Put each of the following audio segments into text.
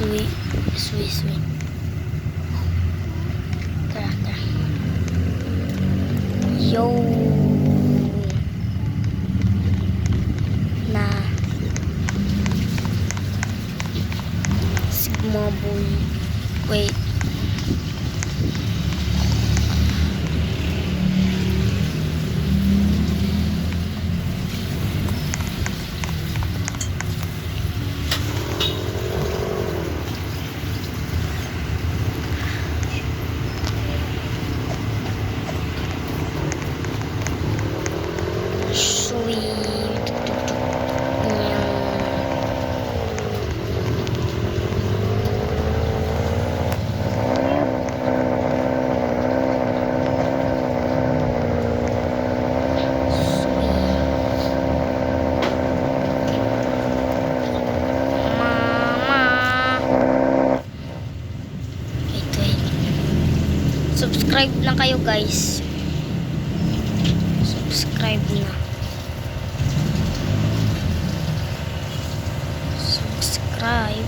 Sweet. Tara. Yo! Na. Sigma boy. Wait. Subscribe lang kayo guys. Subscribe na. Subscribe.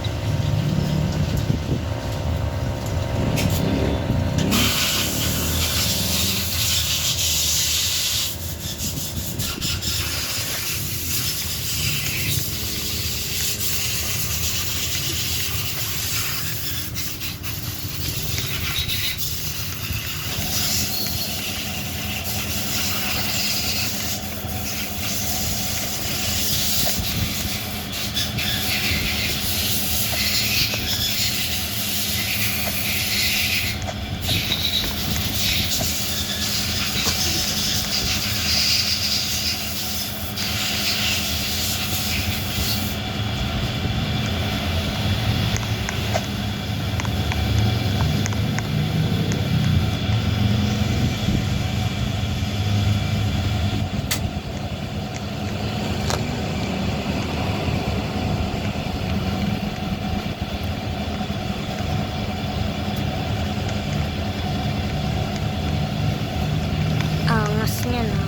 Angas niya na.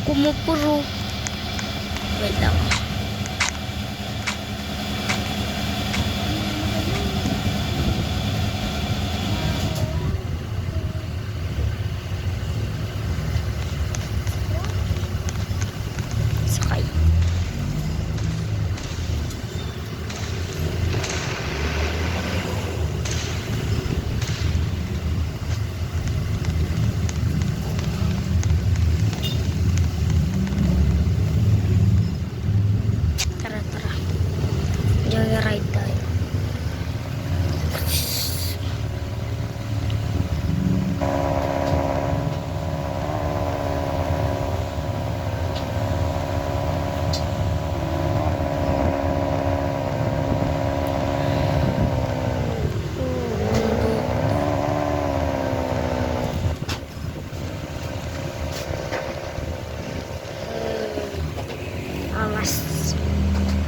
Kumupuro. Wait lang. Sakay. Joyride tayo.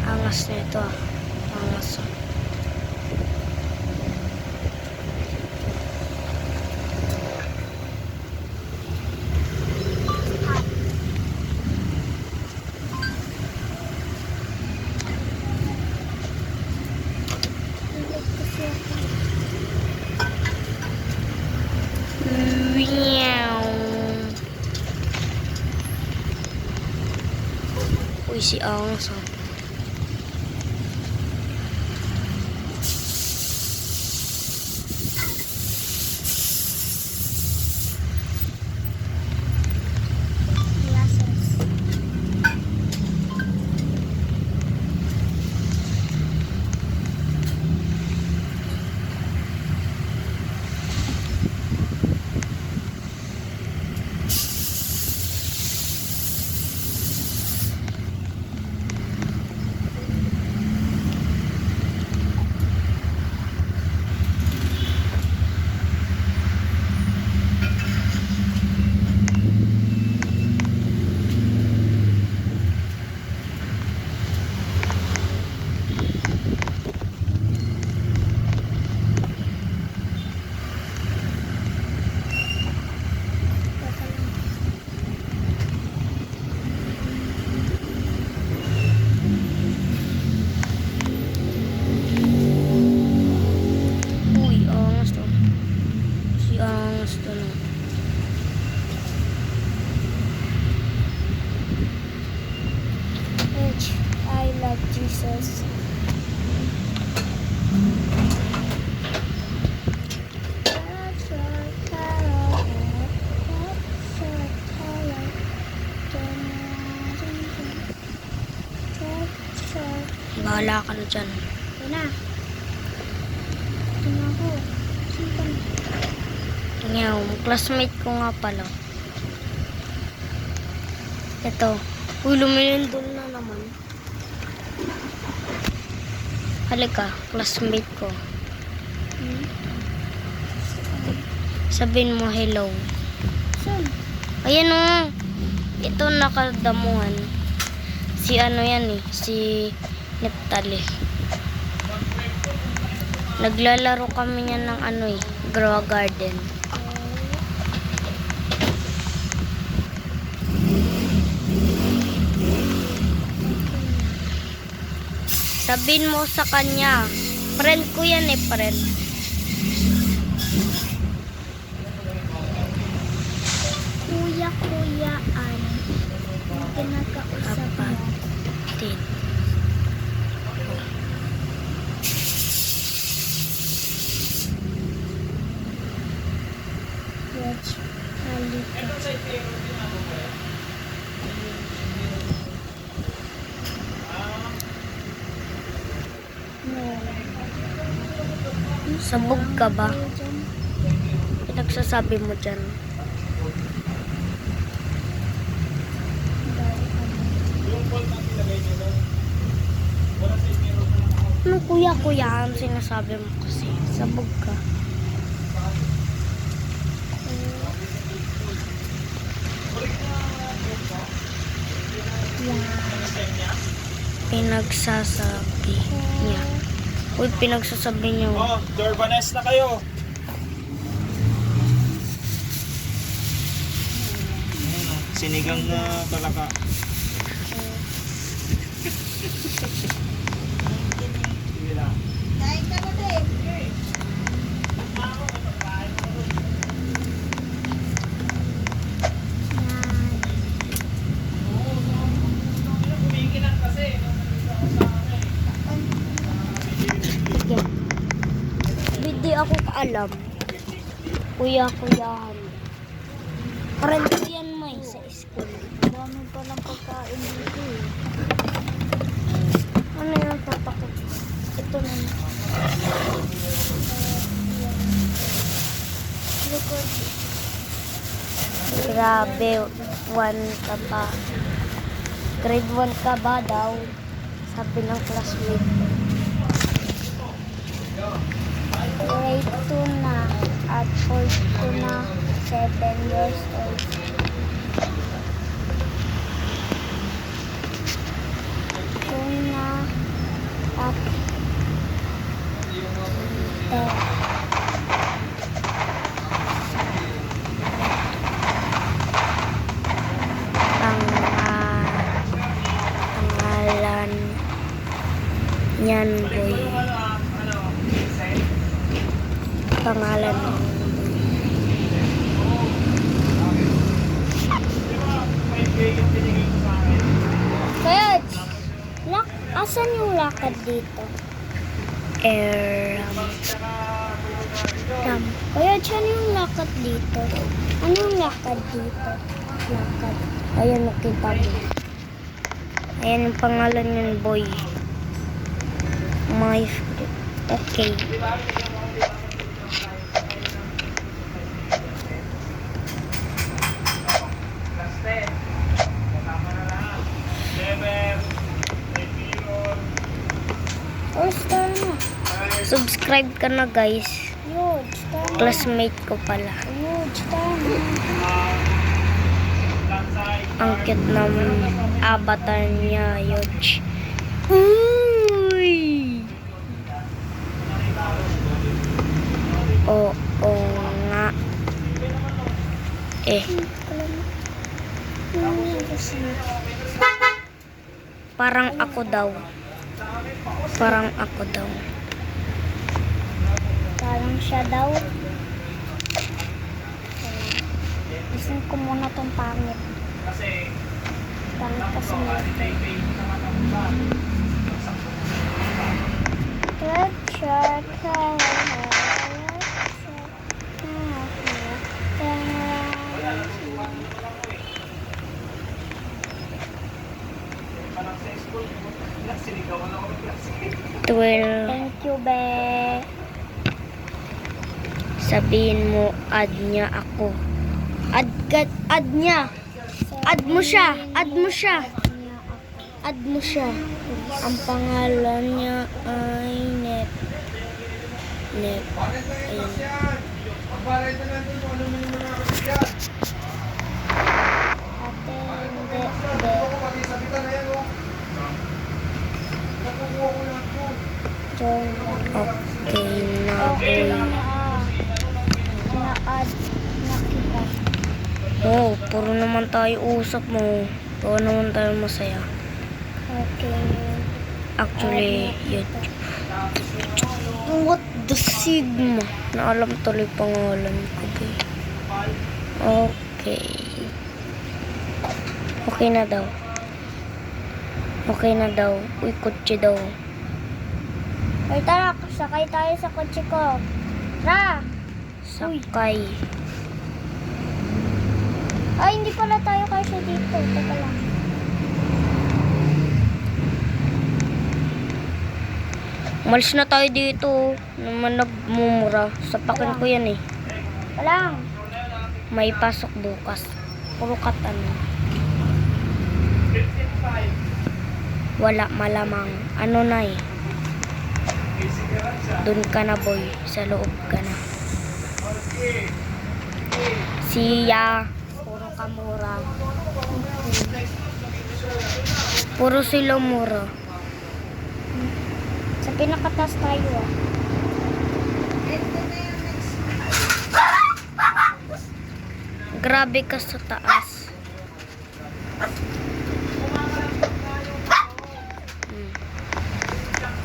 Angas na ito. Angas. Uy, si Angas. gusto na. Which I love Jesus. Bahala ka na dyan. Ito na. Ito na ako. Saan ka na? Ngaw, classmate ko nga pala. Ito. Uy, lumilindol na naman. Halika, classmate ko. Sabihin mo hello. Saan? Ayan o. Ito nakadamuhan. Si ano yan eh. Si Neptali. Naglalaro kami niyan ng ano eh. Grow garden. Sabihin mo sa kanya. Friend ko yan eh, friend. Kuya-kuyaan. Yung kinakausap mo. Tin. Watch. Halika. No. Sabog ka ba? Tayo dyan. Pinagsasabi mo dyan. Ano kuya-kuya ang sinasabi mo kasi? Sabog ka. Pinagsasabi niya. Uy, pinagsasabi niya. Oh, Jorvanes na kayo. Sinigang na talaka. Hindi ako kaalam. Kuya-kuyahan. Friend ko yan, May, sa school. Dami palang pagkain dito eh. Ano yung tatakot? Ito na. Record. Grabe, 1 ka ba? Grade 1 ka ba daw? Sabi ng classmate. Grade 2 na. At 4 ko na. 7 years old. Una at 10. Pangalan niyan, boy. Pangalan mo. Kaya, asan yung lakad dito? Ram. Kaya, dyan yung lakad dito. Anong lakad dito? Lakad. Ayan, nakita mo. Ayan yung pangalan niyan, boy. My friend. Okay. Or star na. Subscribe ka na, guys. Yun, star na. Classmate ko pala. Yun, star na. Ang cute ng avatar niya, Yodge. Uy! Oo nga. Parang ako daw. Parang ako daw. Parang siya daw. Ayusin ko muna tong pangit. Kasi, Pangit kasi nito. parang sa school, sinigawan ako ng klase. 12. Thank you, be. Sabihin mo, add niya ako. Add niya. Add mo siya. Add mo siya. Add mo siya. Ang pangalan niya ay Net. Ayun. Ate, hindi, be. Join lang. Okay na, Okay boy. na. Na-add na kita. Oh, puro naman tayo usap mo. Puro naman tayo masaya. Okay. Actually, YouTube. What the Sigma? Naalam tuloy pangalan ko, boy. Okay. Okay na daw. Okay na daw. Uy, kotse daw. Ay, tara, sakay tayo sa kotse ko. Tara! Sakay. Ay, hindi pala tayo kasi dito. Teka lang. Umalis na tayo dito. Naman nagmumura. Sapakin ko yan eh. Walang. May pasok bukas. Puro katan. Wala malamang. Ano na eh. Doon ka na, boy. Sa loob ka na. Siya. Puro kamura. Puro sila mura. Sa pinakatas tayo ah. Grabe ka sa taas.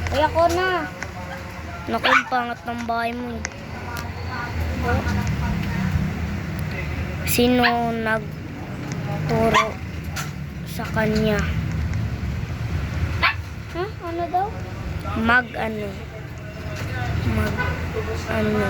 Ay, ako na. Naku, ang pangat ng bahay mo eh. Sino nagturo sa kanya? Ha? Ano daw? Mag ano? Wala.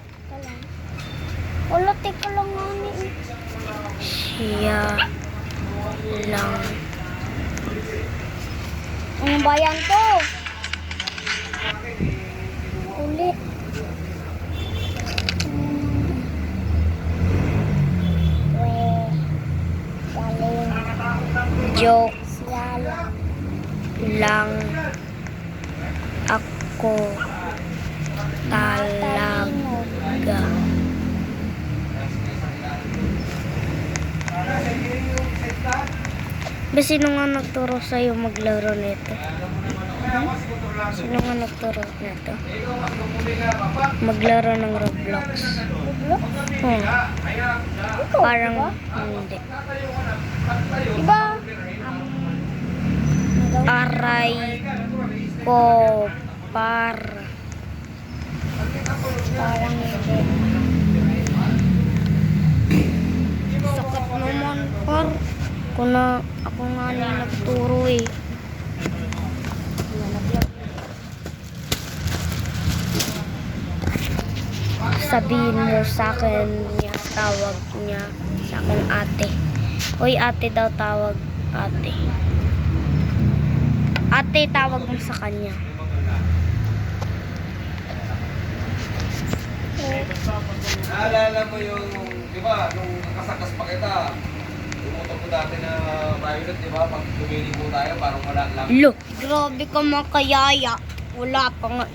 Teka lang. Wala, teka lang nga ni. Siya lang. Anong bayan to? Ulit. Galing. Joke Siya lang. lang ako talaga. Ba, sino nga nagturo sa'yo maglaro nito? Sino nga nagturo nito? Maglaro ng Roblox. Roblox? Parang diba? hindi. Diba? Ano daw? Aray ko Parang hindi. sakit naman par. Ako nga na nagturo eh. Sabihin mo sa akin niya, tawag niya sa akin ate. Uy, ate daw tawag ate. Ate, tawag mo sa kanya. Naalala mo yung, di ba, nung nakasakas pa kita, tumutok ko dati na violet, di ba? Pag lumili po tayo, parang wala lang. Lo, grabe ka mga kayaya. Wala pa nga.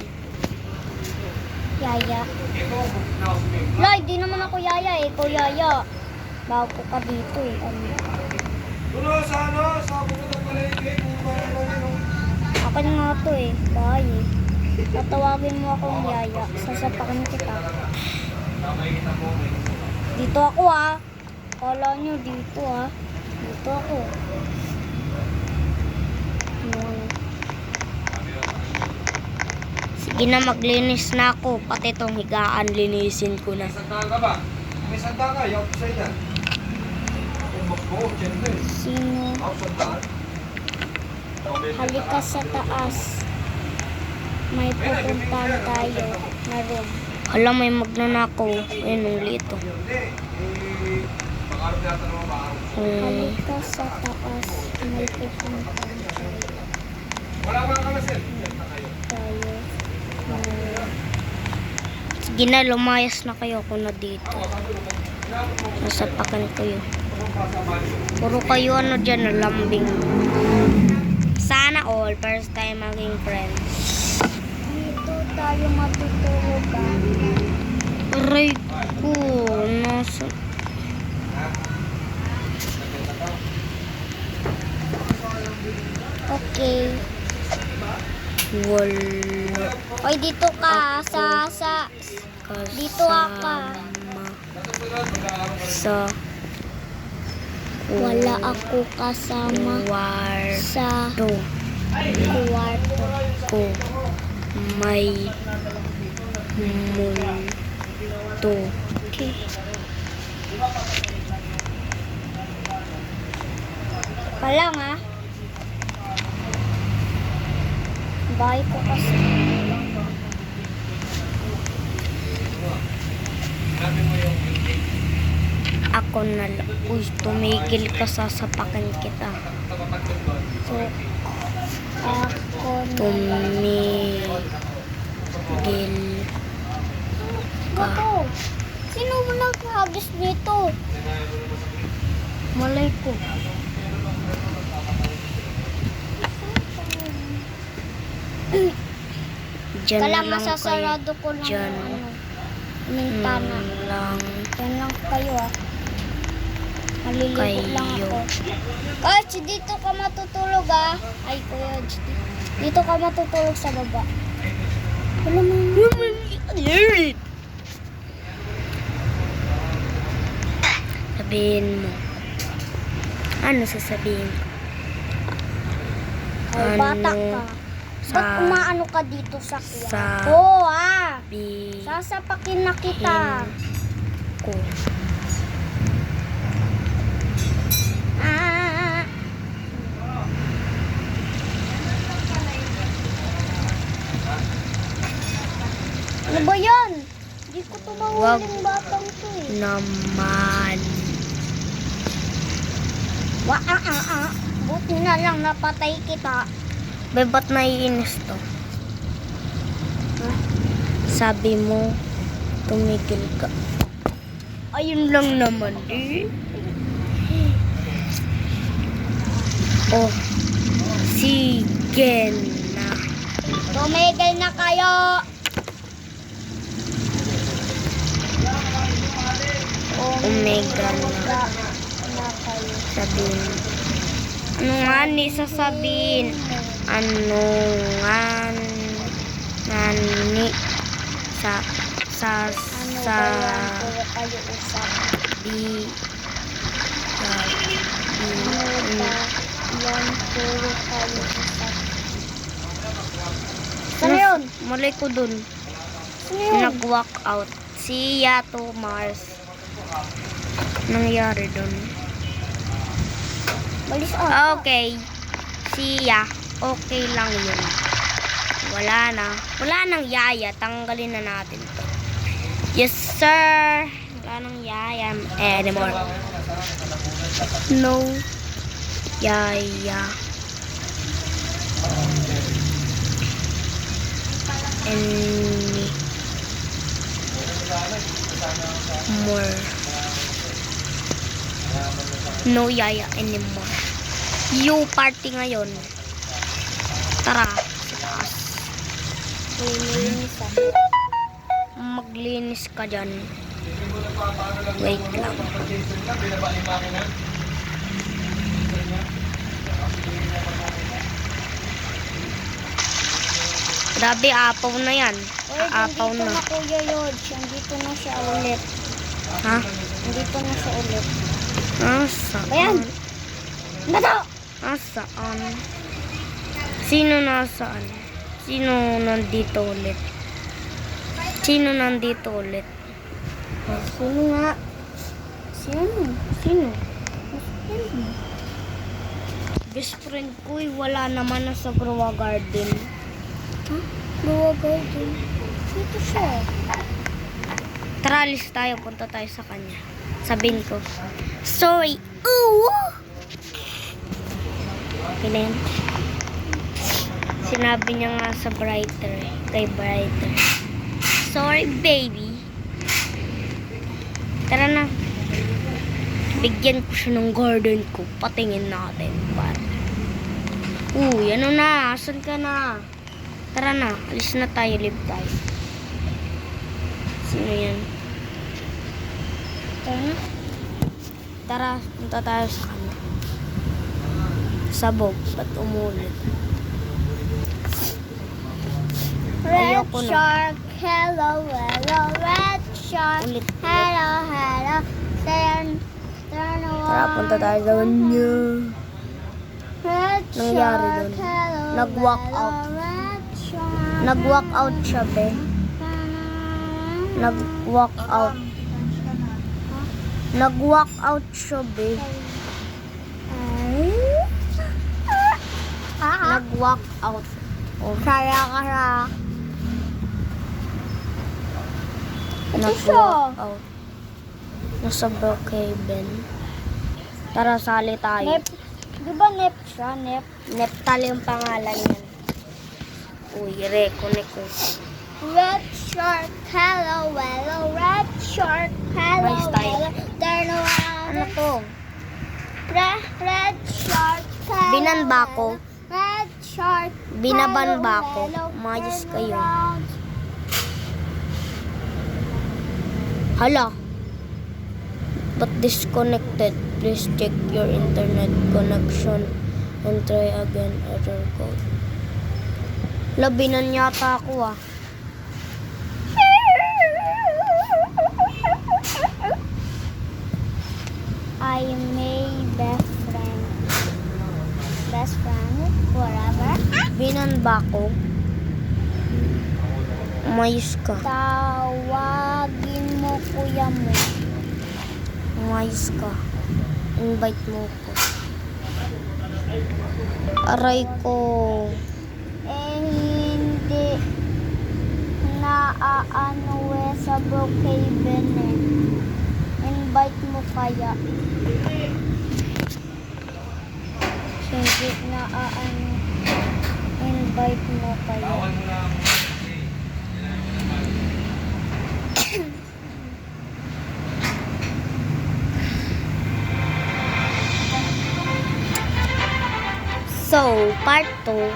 Yaya. Ito, na ako sumigla. Lai, di naman ako yaya eh. Ikaw yaya. Bago ka dito eh. Ano? Doon ako sa ano, sa pupunta palengke, kung parang ano. Akin nga to eh. Bahay eh. Tatawagin mo akong yaya. Sasapakin kita. Nakikita mo, Dito ako ah. Kala nyo dito ah. Dito ako. Ano? Sige na, maglinis na ako. Pati tong higaan, linisin ko na. May sandaan ka ba? May sandaan ka, yung sa'yo dyan. Oo, siyempre. Sino? Ako sandaan. Halika sa taas. May pupuntahan tayo na room. Alam, may magnanakaw. Ayun, ang lito. Hindi. Pangarap yata naman ba? Halika sa taas. May pupuntahan Wala ba ang kalasin? tayo. Sige na, lumayas na kayo ako na dito. Nasapakan ko yun. Puro kayo ano dyan, lambing. Sana all, first time maging friends. Dito tayo matutulog ah. Aray ko, nasa... Okay. Wala. Oy, dito ka. Dito ka. Sa Wala ako kasama sa kwarto kwarto. ko. May multo. Okay. Palang ah. Bahay ko kasi. Ako na lang. Uy, tumigil ka, sasapakan kita. So, ako na Tumigil ka. Ako. Sino mo naghabis nito? Malay ko. Diyan Kala lang kayo. masasarado ko lang Diyan. yung bintana. lang Diyan lang kayo ah. Maliligo lang kayo. ako. Coach, dito ka matutulog ah. Ay, Kuya, dito ka matutulog sa baba. Wala mo. Sabihin mo. Ano sasabihin ko? Ay, bata ka. Sa Ba't umaano ka dito sa sa- kwarto ah? bi Sasapakin na kita. ko. Ah. Ano ba yan? Hindi ko Wag. tumawaling batang to eh. Naman. Buti na lang napatay kita. Be, ba't naiinis to? Sabi mo, tumigil ka. Ayun lang naman eh. Oh, sige na. Tumigil na kayo. Omega na. Na kayo. Sabihin. Ano nga ni sasabihin? Ano nga ni sa Ano sa ba yan? Puro kayo usap. di Ano ba yan? Puro kayo usap. Saan yun? Malay ko dun. Saan yun? Nag-walk out. Si Yato Mars. Nangyari dun. Balis ah. Okay. Siya. Okay lang yun. Wala na. Wala nang yaya. Tanggalin na natin to. Yes, sir. Wala nang yaya anymore. No. Yaya. Any more. No yaya anymore. You party ngayon. Tara, sa taas. Lilinis ah. Maglinis ka dyan. Wait lang. Grabe, apaw na yan. Uy, Apaw nandito na. na Kuya Yodge. Nandito na siya ulit. Ha? Nandito na siya ulit. Ayan. Bato! Nasaan? Sino nasaan? Sino nandito ulit? Sino nandito ulit? Sino nga? Sino? Sino? Best friend ko wala naman na sa Growa Garden. Growa Garden. Dito siya. Tara, alis tayo. Punta tayo sa kanya. Sabihin ko. Sorry. Ooh! Kailan? Sinabi niya nga sa Brighter. Kay Brighter. Sorry, baby. Tara na. Bigyan ko siya ng garden ko. Patingin natin. Uy, ano na? Asan ka na? Tara na. Alis na tayo. Live tayo. Sino yan? Tara na. Tara, punta tayo sa kanya. Sabog. Ba't umulit? Red Ayoko na. shark, hello, hello, red shark, Ulit. hello, hello, turn around. Tara, punta tayo sa kanya. Red Nangyari shark, dun? hello, Nag-walk hello, out. red shark, Nag-walk out siya, be. Nag-walk out. Nag-walk out siya, be. Nag-walk out. Oh, Saya ka na. nag-walk out. Nasa Brookhaven. Tara, sali tayo. Nep. Di ba Nep siya? Nep. Neptal yung pangalan niyan. Uy, reconnect ko. Red shark, hello, hello, red shark, hello, Nice tayo. hello, turn around. Ano to? Red shark, hello, Binan ba ako? hello, red shark, Binaban hello, ba ako? hello, Umayos turn kayo. around. Hala. But disconnected. Please check your internet connection and try again. Error code. Labinan yata ako ah. I made best friend. Best friend forever. Binan ba ako? Umayos ka. Tawagin mo kuya mo. Umayos ka. Invite mo ko. Aray ko. Hindi naaano sa Brookhaven eh. Invite mo kaya. Hindi naaano. Invite mo kaya. Bawal mo lang. So, part 2.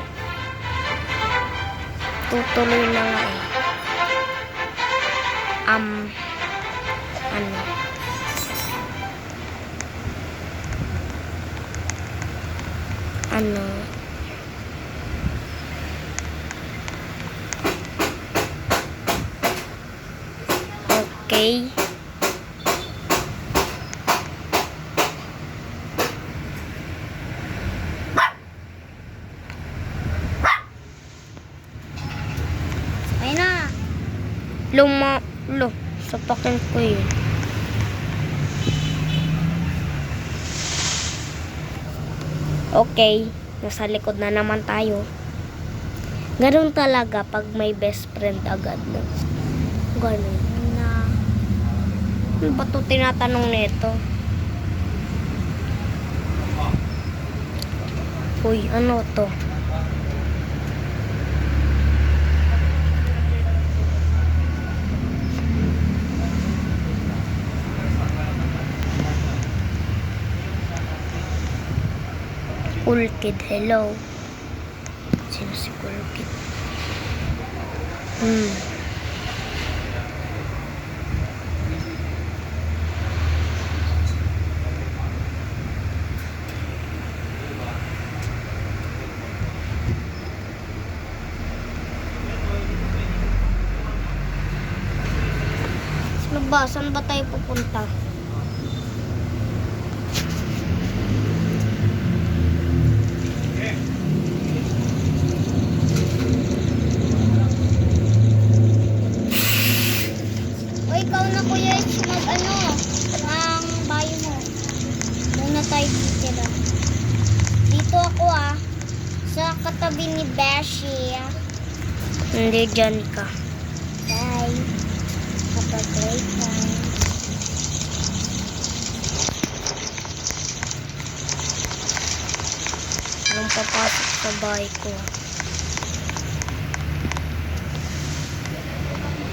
Tutuloy na nga eh. Ano? Ano? Okay. Ay na. Sapakin ko yun. Okay, nasa likod na naman tayo. Ganun talaga pag may best friend agad, no? Ganun na. Ano ba ito tinatanong nito? Uy, ano to? Cool Kid, hello. Sino si Cool Kid? Saan ba tayo pupunta? katabi ni Beshi. Hindi, dyan ka. Bye. Have a great time. Anong papasok sa bahay ko?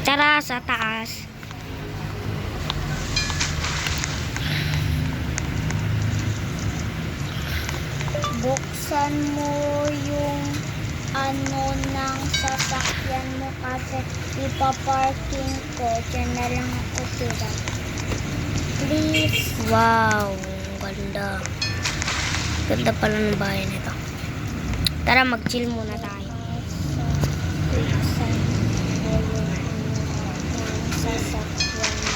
Tara, sa taas. Buksan mo yung ano ng sasakyan mo kasi ipaparking ko. Diyan na lang ako tira. Please. Wow, ang ganda. Ganda pala ng bahay nito. Tara, mag-chill muna tayo. Buksan mo yung ano ng sasakyan mo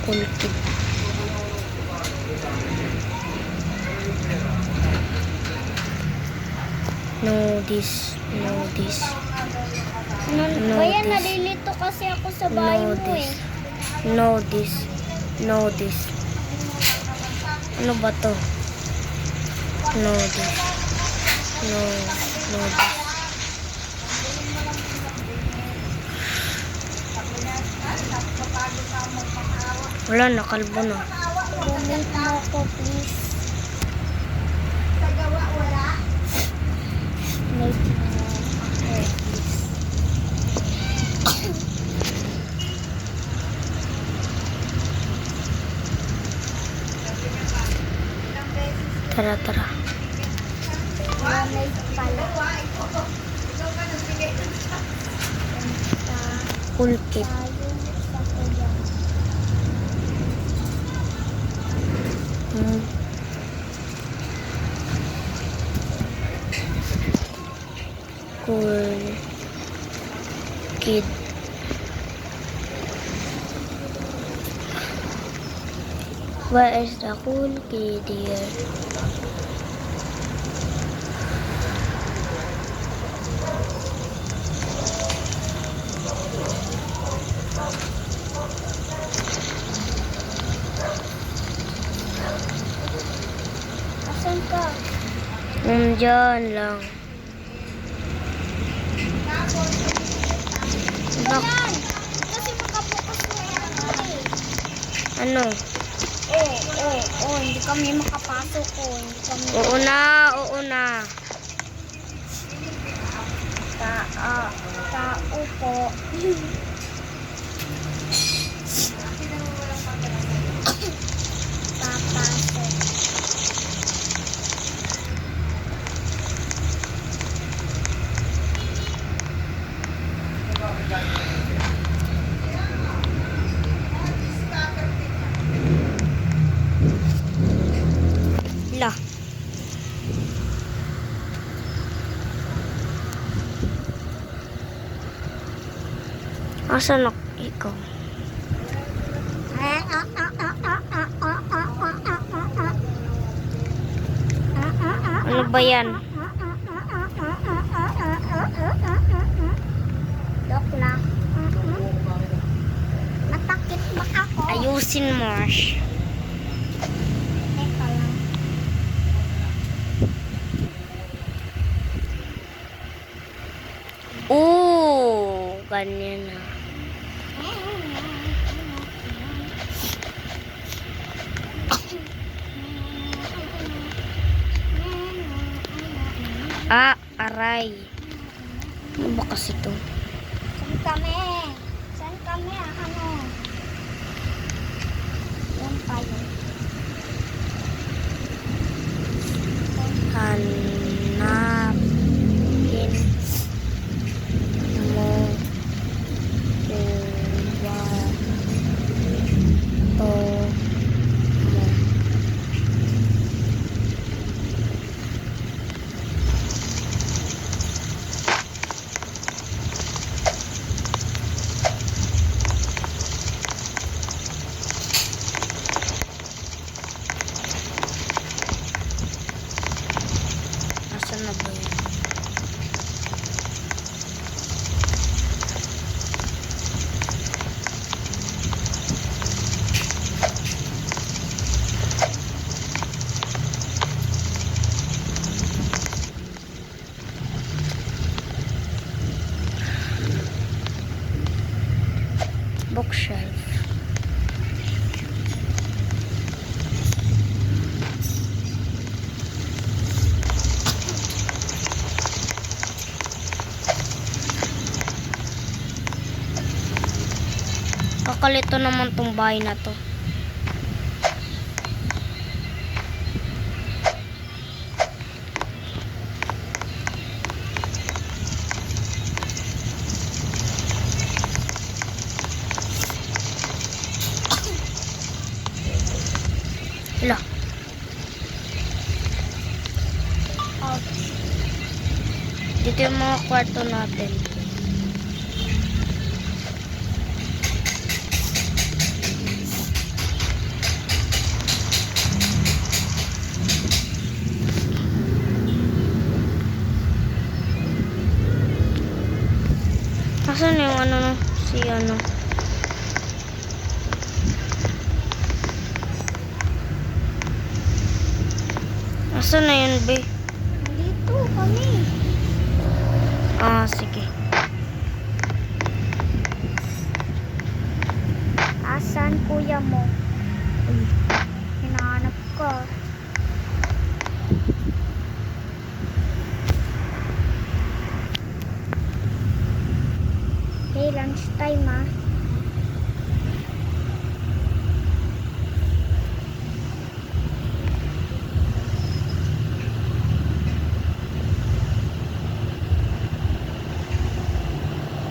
Kulkit. No this, no this. No Bayan, this. nalilito kasi ako sa bahay No mo this. eh. No this. No this. Ano ba to? No this. No, no this. Wala, nakalbo na. Donate mo ko please. Donate mo ako please. Tara, tara. Donate pala. Kulkit. Tayo sa kuya. Hmm. Cool kid. Where is the cool kid here? Asan ka? Nandyan lang. Ayan! Kasi makabukas na yan eh. Ano? Hindi kami makapasok ko. Hindi kami Oo na, oo na. tao po. Papasok. La. Asan ako ikaw? Ano ba yan? Dok lang. Matakit ba ako? Ayusin mo, Ash. Teka lang. Ganyan na. Aray. Ano ba kasi to? Saan kami? Saan kami? Ano? Yan tayo. Hanapin mo kwarto mo. Asan na ba bookshelf. Kakalito naman tong bahay na to. Hala. Dito yung mga kwarto natin. Asan yung ano, si ano? Asan na yun, be? Dito kami. Ah, sige. Asan kuya mo? Uy, hinahanap ka. Hey, lunch time ah.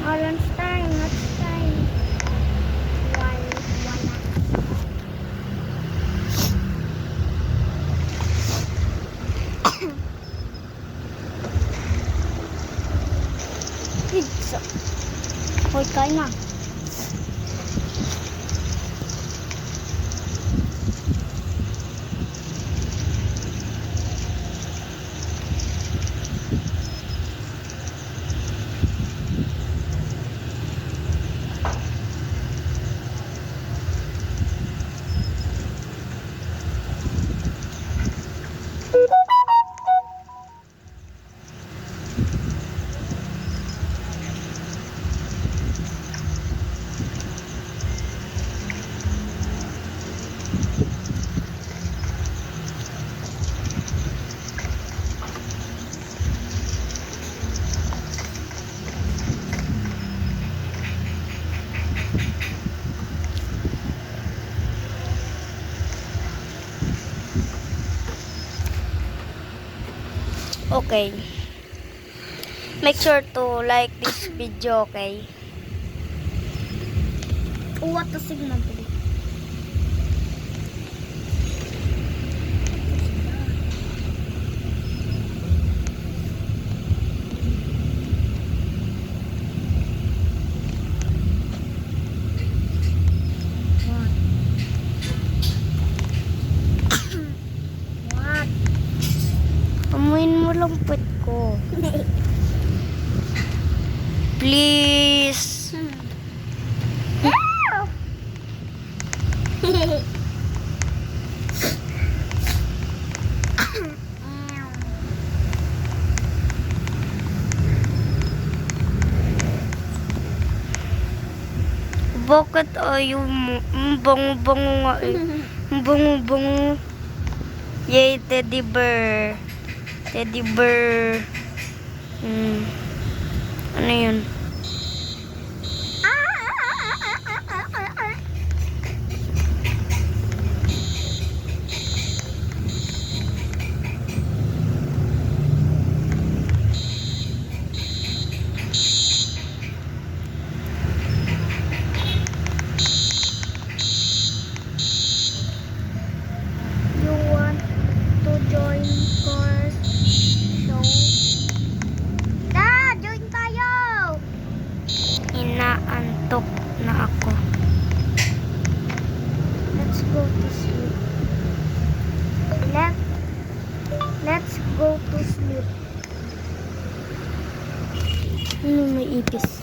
Oh, lunch time, lunch time. Wala. Pizza. Hoy, kain na. Okay. Make sure to like this video, okay? What the signal, please? What? Amuin mo lang puwet ko. Please. Bakit ayaw mo? Ang bango-bango nga eh. Ang bango-bango. Yay, teddy bear. Teddy bear. Ano yun? You want to join our show? Join tayo! Inaantok na ako. Let's go to sleep. Let's go to sleep. Ano may ipis?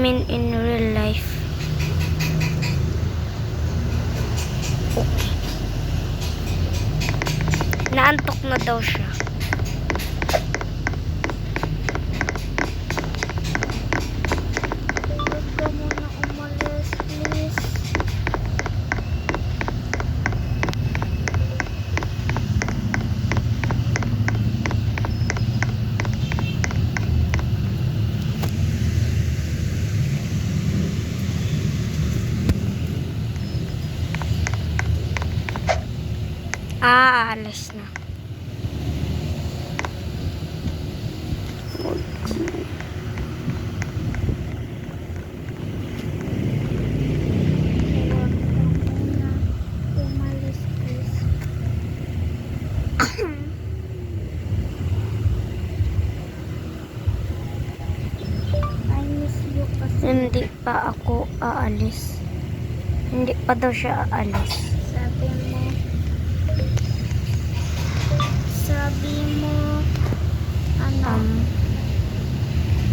mean in real life. Okay. Naantok na daw siya. Huwag ka muna umalis, please. Aalis na. Huwag ka muna umalis, please. I miss you kasi. Hindi pa ako aalis. Hindi pa daw siya aalis. Sabi mo, ano,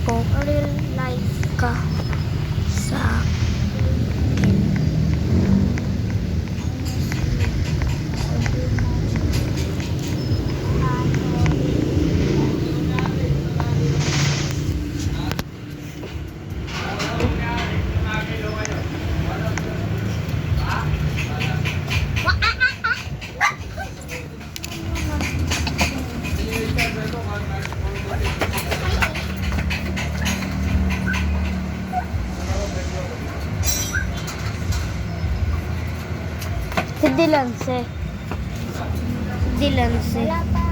Po real life. ka sa akin. Sabi mo, ano, Si Dilanse. Dilanse. wala pa.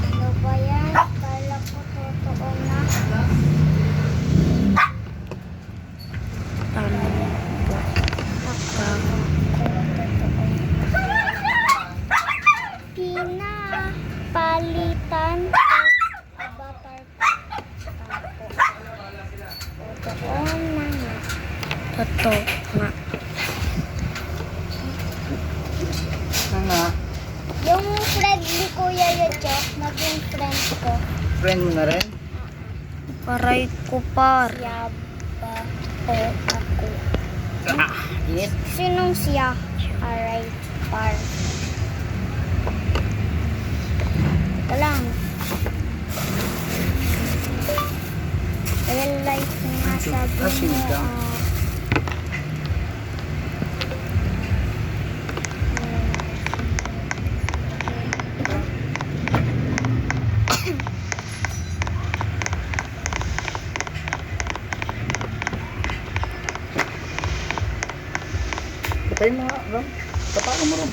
Ano ba yan? Kala ko totoo na. Pinapalitan ko avatar ko. Totoo na nga. Totoo nga. Nga, Yung friend ni Kuya Yocho, naging friend ko. friend mo na rin? Paray ko par. Siya ba o ako? Init. Sinong siya? Aray, par. Ito lang. Real life nga sabi mo. Sinigang. Patay mo nga, Ram. Patay mo, Ram.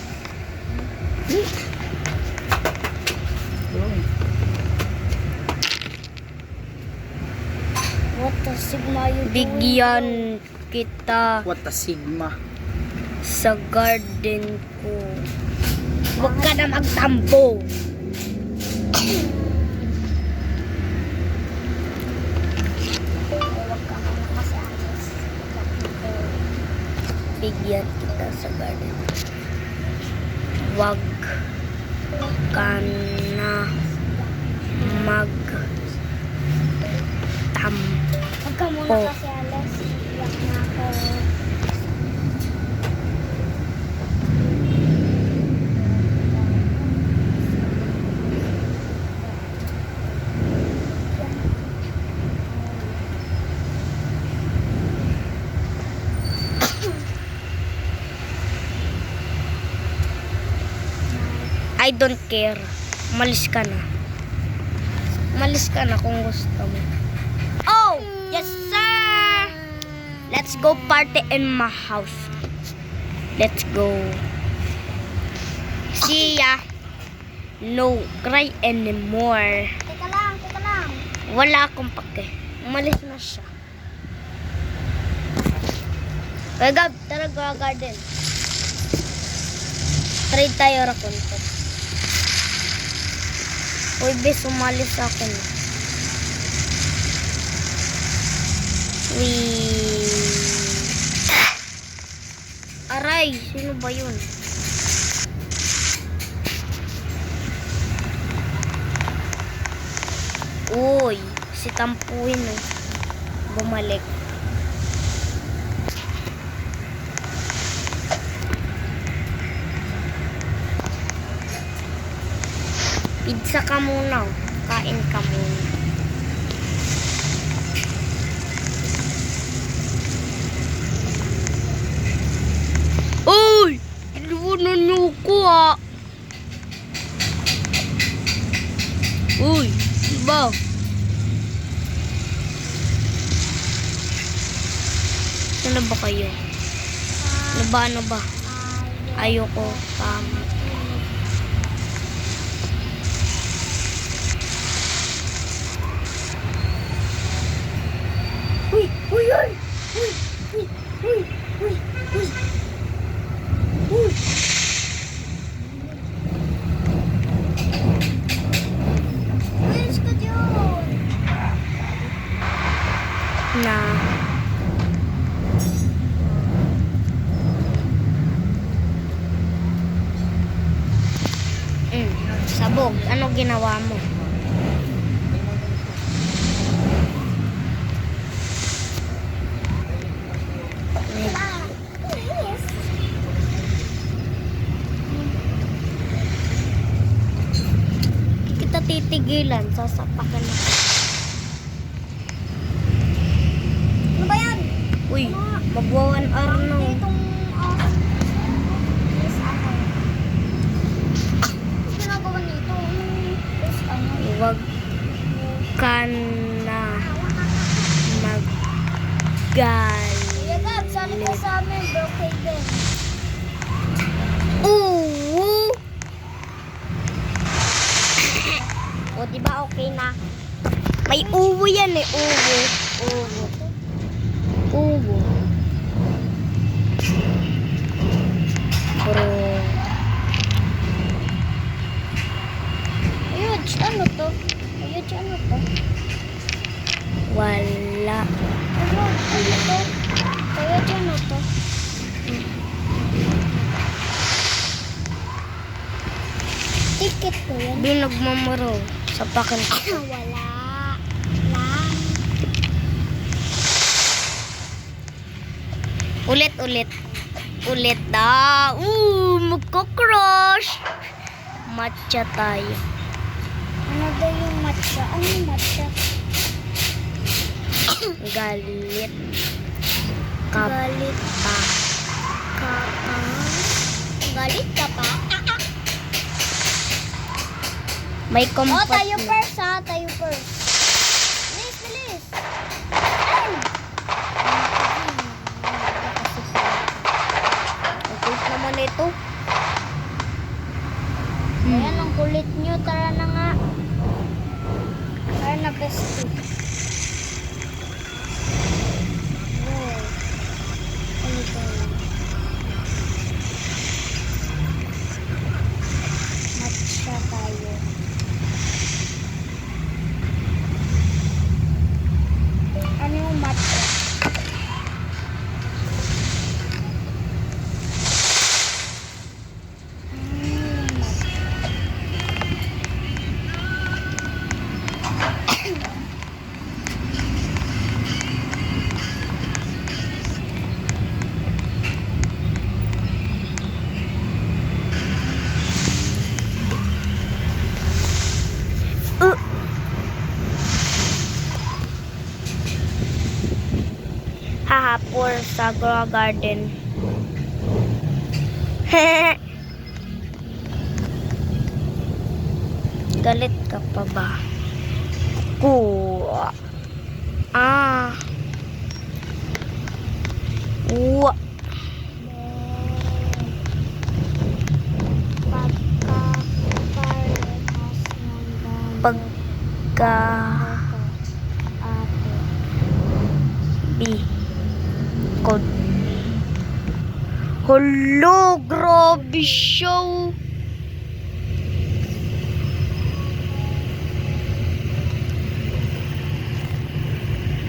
What the sigma you doing? Bigyan kita What a sigma. sa garden ko. Huwag ka na magtampo. Huwag ka muna kasi alis. Bigyan kita sa garden. Huwag ka na magtampo. Huwag ka muna Oh. kasi alis. Iyak na ako. I don't care. Umalis ka na. Umalis ka na kung gusto mo. Oh! Yes, sir! Let's go party in my house. Let's go. See ya. No cry anymore. Teka lang, teka lang. Wala akong pake. Umalis na siya. Kaya Gab, tara go garden. Trade tayo rakuntot. Uy, bes, umalis ako na. Aray, sino ba yun? Uy, Si Tampuin, oh. Bumalik. Pizza ka muna, oh. Kain ka muna. Uy! Iniwanan niyo ko, ah. Uy! Diba? Ano ba kayo? Ano ba? Ayoko. Tama. Uy! Uy! Uy! Uy! Uy! Uy! Uy! Uy! Uy! Where's ka dyan? Na. Sabog, ano ginawa mo? Kita titigilan, sasapakan na. Ano ba yan? Uy, magwa 1 hour na. Itong, yes, ako. Ano ginagawa nito? Yes, ano? Huwag ka na maggalit. Kuya Gab, sali ka sa amin, Brookhaven. Oo! O, diba okay na? May uwo yan eh, uwo. Uwo. Uwo. Bro. Ayun, ano to? Ayun, ano to? Wala. Ayun, ano to? Ayun, ano to? Ticket ko yan. Di nagmamaro sa pakin. Wala. Lang. Ulit. Ulit daw. Magkakrush. Matcha tayo. Ano daw yung matcha? Ano yung matcha? Galit. Galit Pa. ka pa? Galit ka pa? May Oh, comfort tayo na. first ha. Tayo first. Bilis. Ayun. Ang kulit naman ito. Ayan, ang kulit nyo. Tara na nga. Tara na, bestie. Wow. Ano ba yun? Matcha tayo. Ano yung matcha? Hahapor sa Grow Garden. Galit ka pa ba? Kuwa. Uwa. Pagka B. Code. Hello, grabe show.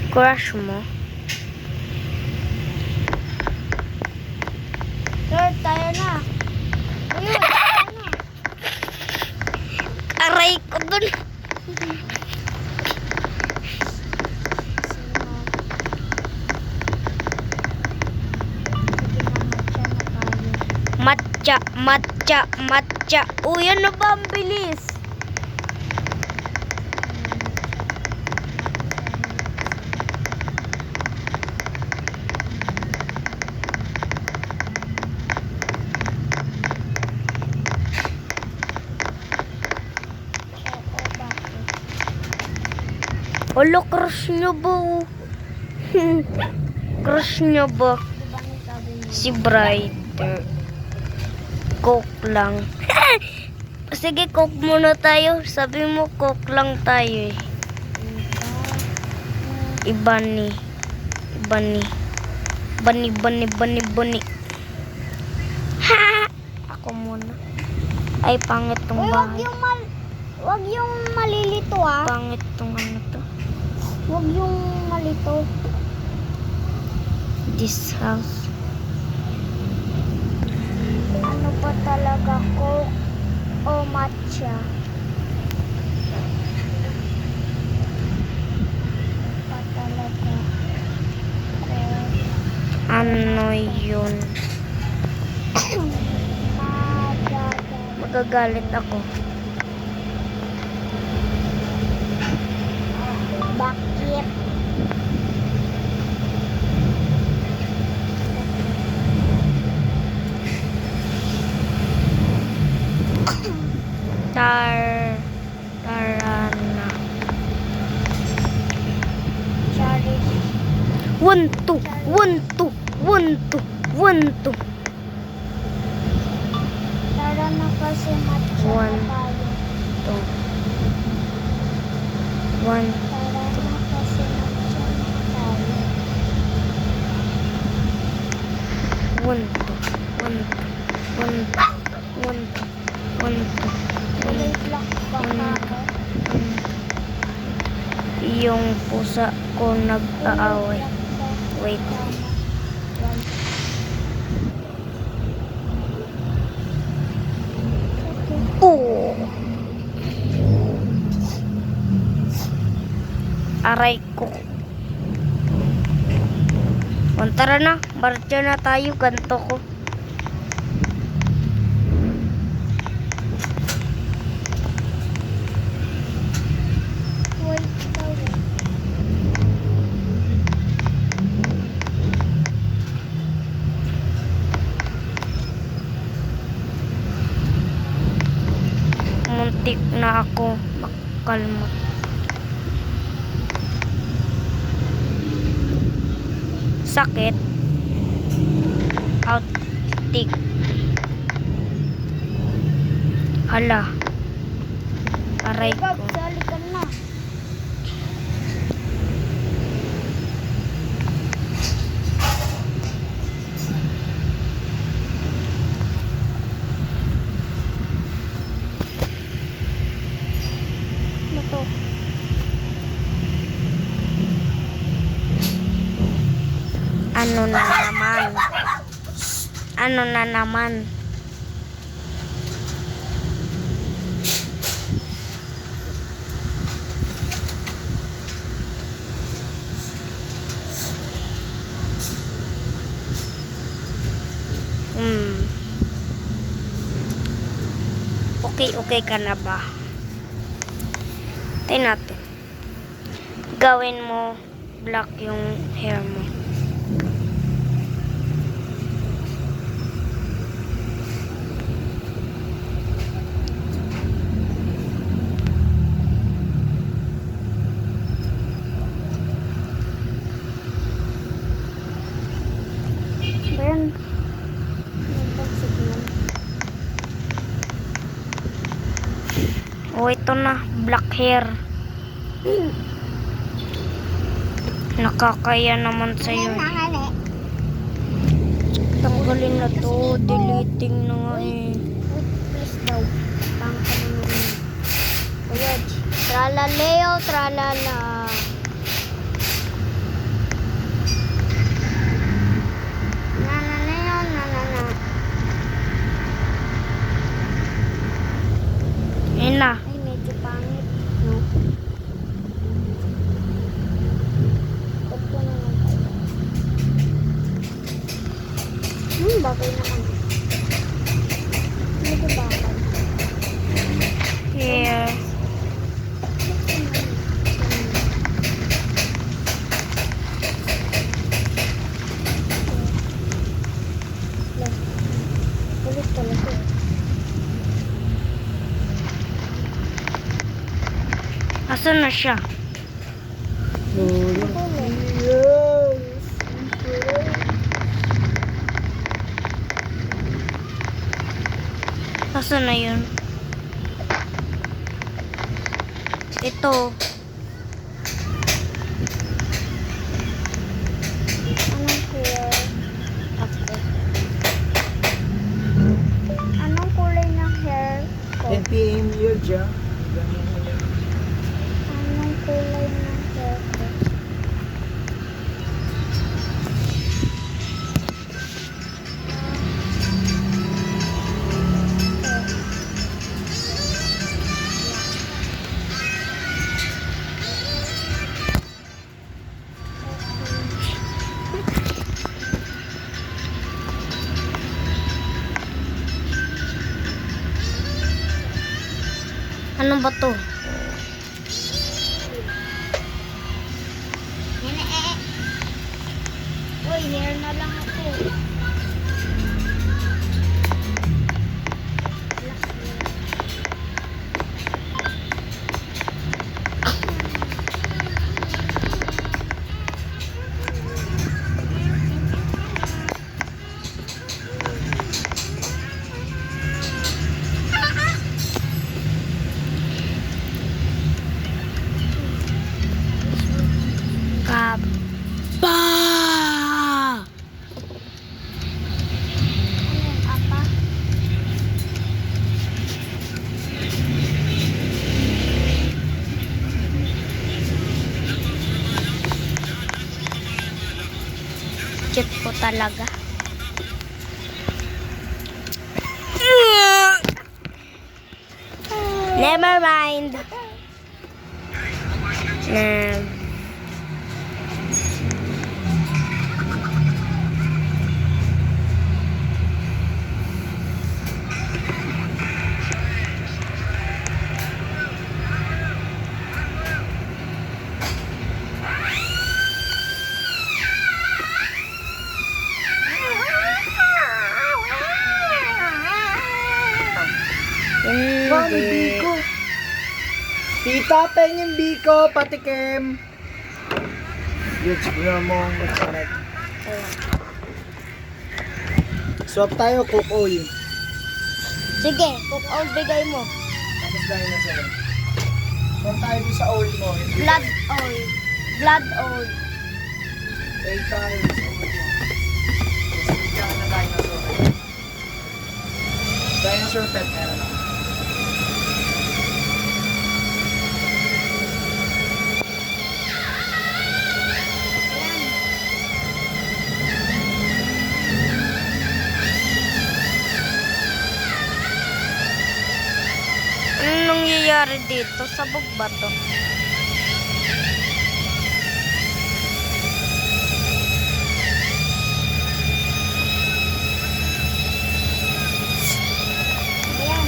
Crush mo? Third, tayo na. Ayun, tayo na. Aray ko dun. Matcha, matcha, matcha. Uy, ano ba ang bilis? Olo, crush nyo ba? Crush nyo ba? Diba ni sabi niya? Si Brighter. Coke lang. Sige, Coke muna tayo. Sabi mo, Coke lang tayo eh. Iba ni. Bani. Ha! Ako muna. Ay, pangit tong Uy, bahay. wag yung malilito ah. Pangit tong ano to. Wag yung malito. This house. Ano pa talaga, Coke o matcha? Pa talaga. Ano yun? Magagalit ako. Bakit? Tarana. Cherish. 1, 2, 1, 2, 1, 2, 1, 2. Tara na kasi matcha One. na tayo. 1. Tara na kasi matcha na tayo. 1, 2, 1, 2. Kulay black ba ako? Yung pusa ko nag-aaway. Wait. Oh! Aray ko. Tara na, marcha na tayo, ganto ko. Wait daw. Muntik na ako makalmot. Sakit. Outik. Hala. Aray ko. Bob, sali ka na. Ano to? Ano na naman? Ano na naman? Okay ka na ba? Tayo natin. Gawin mo black yung hair mo. Ben. Nagpag-signal. Oh, ito na. Black hair. Nakakaya naman sa'yo. Tanggalin na to. Deleting na nga eh. Please daw. Pang ka naman. Kuya, tralaleo, tralala. Nananayo, nanana. Ayun na. Ay, medyo pangit. No? Ba't ko naman tayo? Bagay naman. Asan na siya? Asan na yun? Ito. Anong kulay? Ako. Anong kulay ng hair ko? 10 p.m. yun siya. Anong kulay ng hair ko? Ano ba to? Uy, hair na lang ako. Kapa! Ano yung apa? Cute ko talaga. Never mind. Mami, Biko. Tita, pengin Biko, patikim. Yun, siguro mo ang masarap. Swap tayo, cook oil. Sige, cook all bigay mo. Tapos dahil na sa'yo. Swap tayo doon sa oil mo. Blood oil. Blood oil. Take tayo sa oil mo. Tapos bigyan ka na dinosaur. Dinosaur pet meron ako. Ano nangyayari dito? Sabog ba to? Ayan.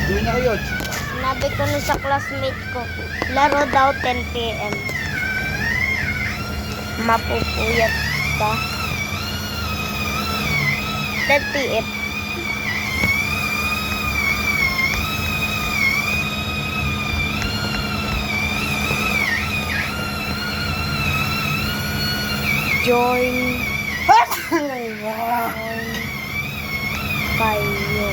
Doon na kayo. Sinabi ko na sa classmate ko, laro daw 10 p.m. Mapupuyat ka. 10 p.m. Join. Kayo.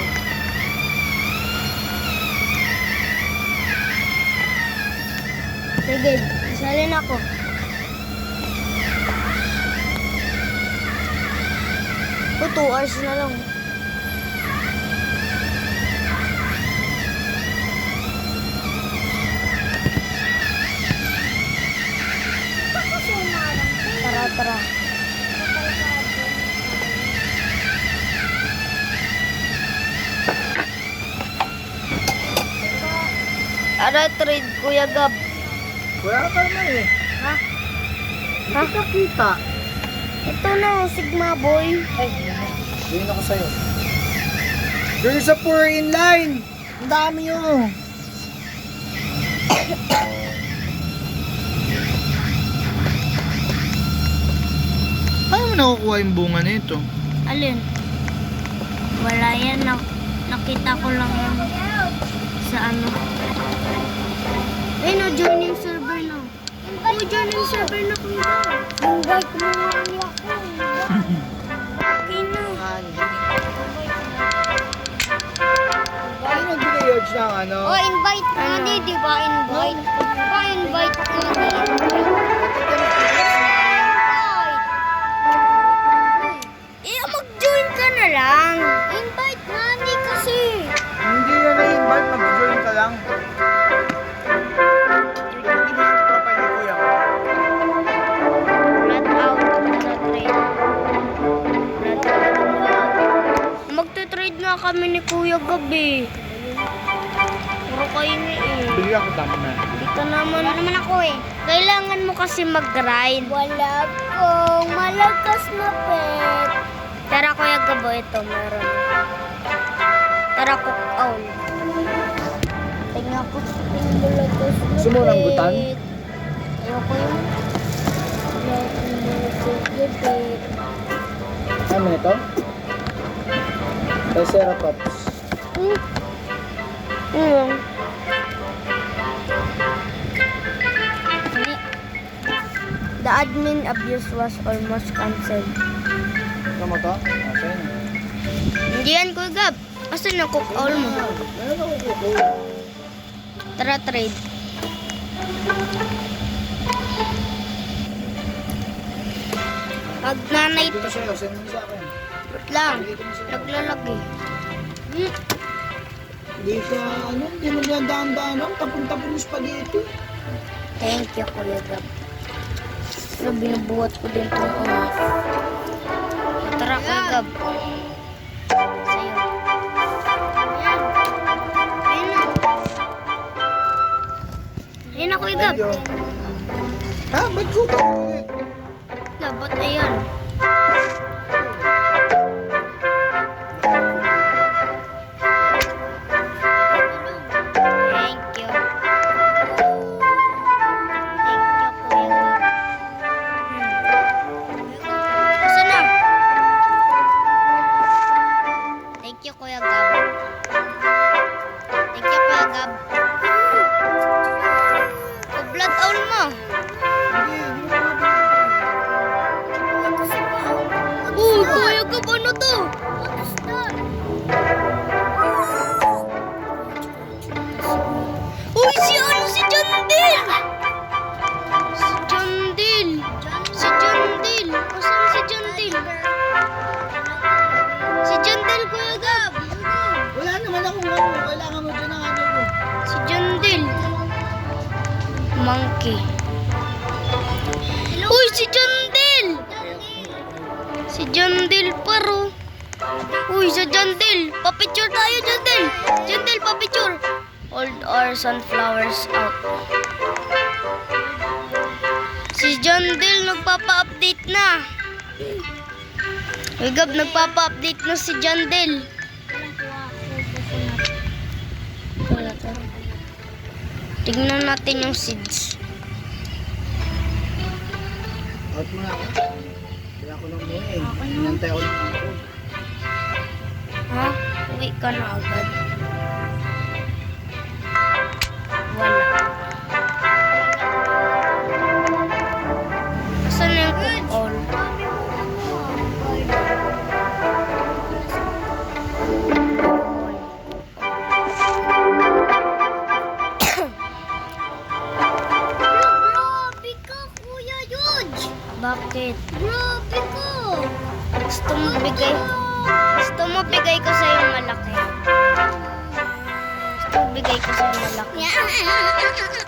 Sige, isalin ako. O, 2 hours na lang. Tara, tara. Ara, trade, Kuya Gab. Kuya ka naman eh. Ha? Ha? Kita. Ito na, Sigma boy. Ay, gawin ako sa'yo. There's a poor in line. Ang dami yun. Paano mo nakukuha yung bunga nito? Alin? Wala yan. Nakita ko lang yan sa ano. Ay, no, joining server na. Oh, joining server na ko na. Invite mo nga niya ako. Okay na. Paano nag-george ng ano? Oh, invite money, di ba? Invite. Invite money. Eh, mag-join ka na lang. Invite money kasi. Hindi na na-invite, mag-join ka lang. Tropa ni kuya ko. Flat out na trade. Flat out. Magte-trade na kami ni Kuya gabi. Puro kayo ni eh. Bili ako dami na. Dito naman. Wala naman ako eh. Kailangan mo kasi mag-grind. Wala kong malakas na pet. Tara Kuya Gabo, ito meron. Tara cook all. Tingnan ko sa malakas na Gusto mo rambutan? pet. Ayoko yun. Wala akong malakas na pet. Ano ito? Triceratops. The admin abuse was almost cancelled. Ano mo to? Sa'yo na. Hindi yan Kuya Gab. Asan na cook all mo? Meron ako kuko. Tara trade. Pag nanay Dito sa'yo, send mo sa akin. lang. Naglalagay. Hindi ka, hindi mo yan daan-daanan, tapon-tapon yung spaghetti. Thank you Kuya Gab. Pero binubuhat ko din itong Tara Kuya Gab. Sa'yo. Ayan. Ayan na. Ayan na Kuya Gab. Thank you. Ha? Ba't ko ka ulit? Dapat ayan. Thank you. Thank you, Kuya Gab. Asan na? Thank you, Kuya Gab. Thank you, Kuya Gab. Blood owl mo. Uy, Kuya Gab, ano to? Uy, si ano, si Jandil! Si Jandil! Si Jandil! Asan si Jandil? Si Jandil, Kuya Gab! Wala naman akong ano, kailangan mo dyan ang ano mo. Si Jandil! Monkey. Uy, si Jandil! Si Jandil paro. Uy, si Jandil! Papicture tayo, Jandil! Jandil, papicture! Hold our sunflowers out. Si Jandil nagpapa-update na. Uy, Gab, nagpapa-update na si Jandil. Tignan natin yung seeds. Out mo na ako. Kaya ko lang muna eh. Hinantay ako lang ako. Ha? Uwi ka na agad. Wala. Asan na yung cook all? Grabe ka, Kuya Yuj! Bakit? Grabe ka! Gusto mo bigay ko sa yung malaki. Gusto mo bigay ko sa yung malaki. Ito.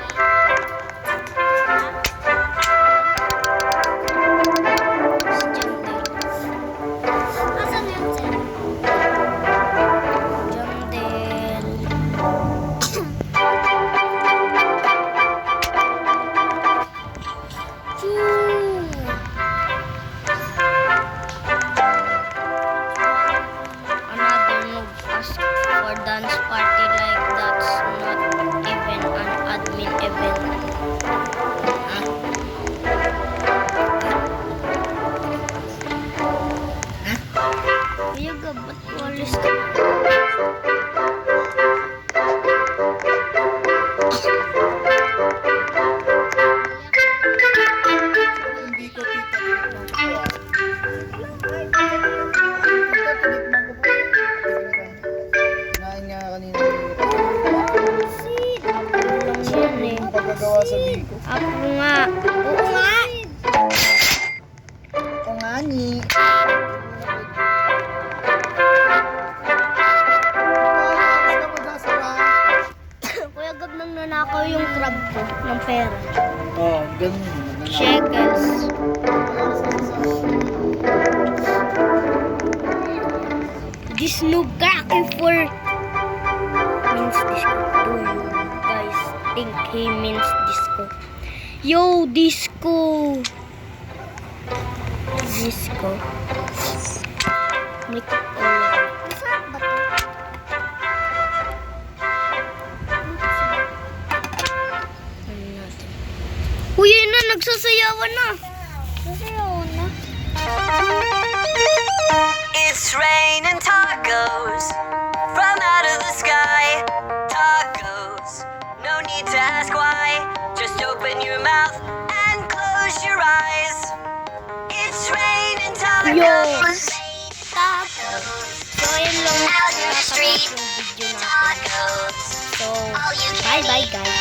Thank you! for dance party like that's not even an admin event. Kuya Gab, ba't walis ka? Hindi ko tita tinikman ko. Tita, tinikman ko po. Kinain nga kanina. Yan eh. Ang pagkagawa sa biko. Ako nga. Oo nga. Ito nga ni. Ka magsasara. Kuya Gab, nang nanakaw yung crab ko ng pera. Oh, ganun. Shekels. This noob cracking for means disco. Do you guys think he means disco? Yo, disco. Disco. Make it all. Masarap ba to? Ano natin? Uy, yun na, nagsasayawan na. Sasayaw na. It's raining tacos from out of the sky. Tacos, no need to ask why. Just open your mouth and close your eyes. It's raining tacos. So, yun lang. Out in the street. Yung video natin. Tacos. So, All you can bye-bye eat. guys.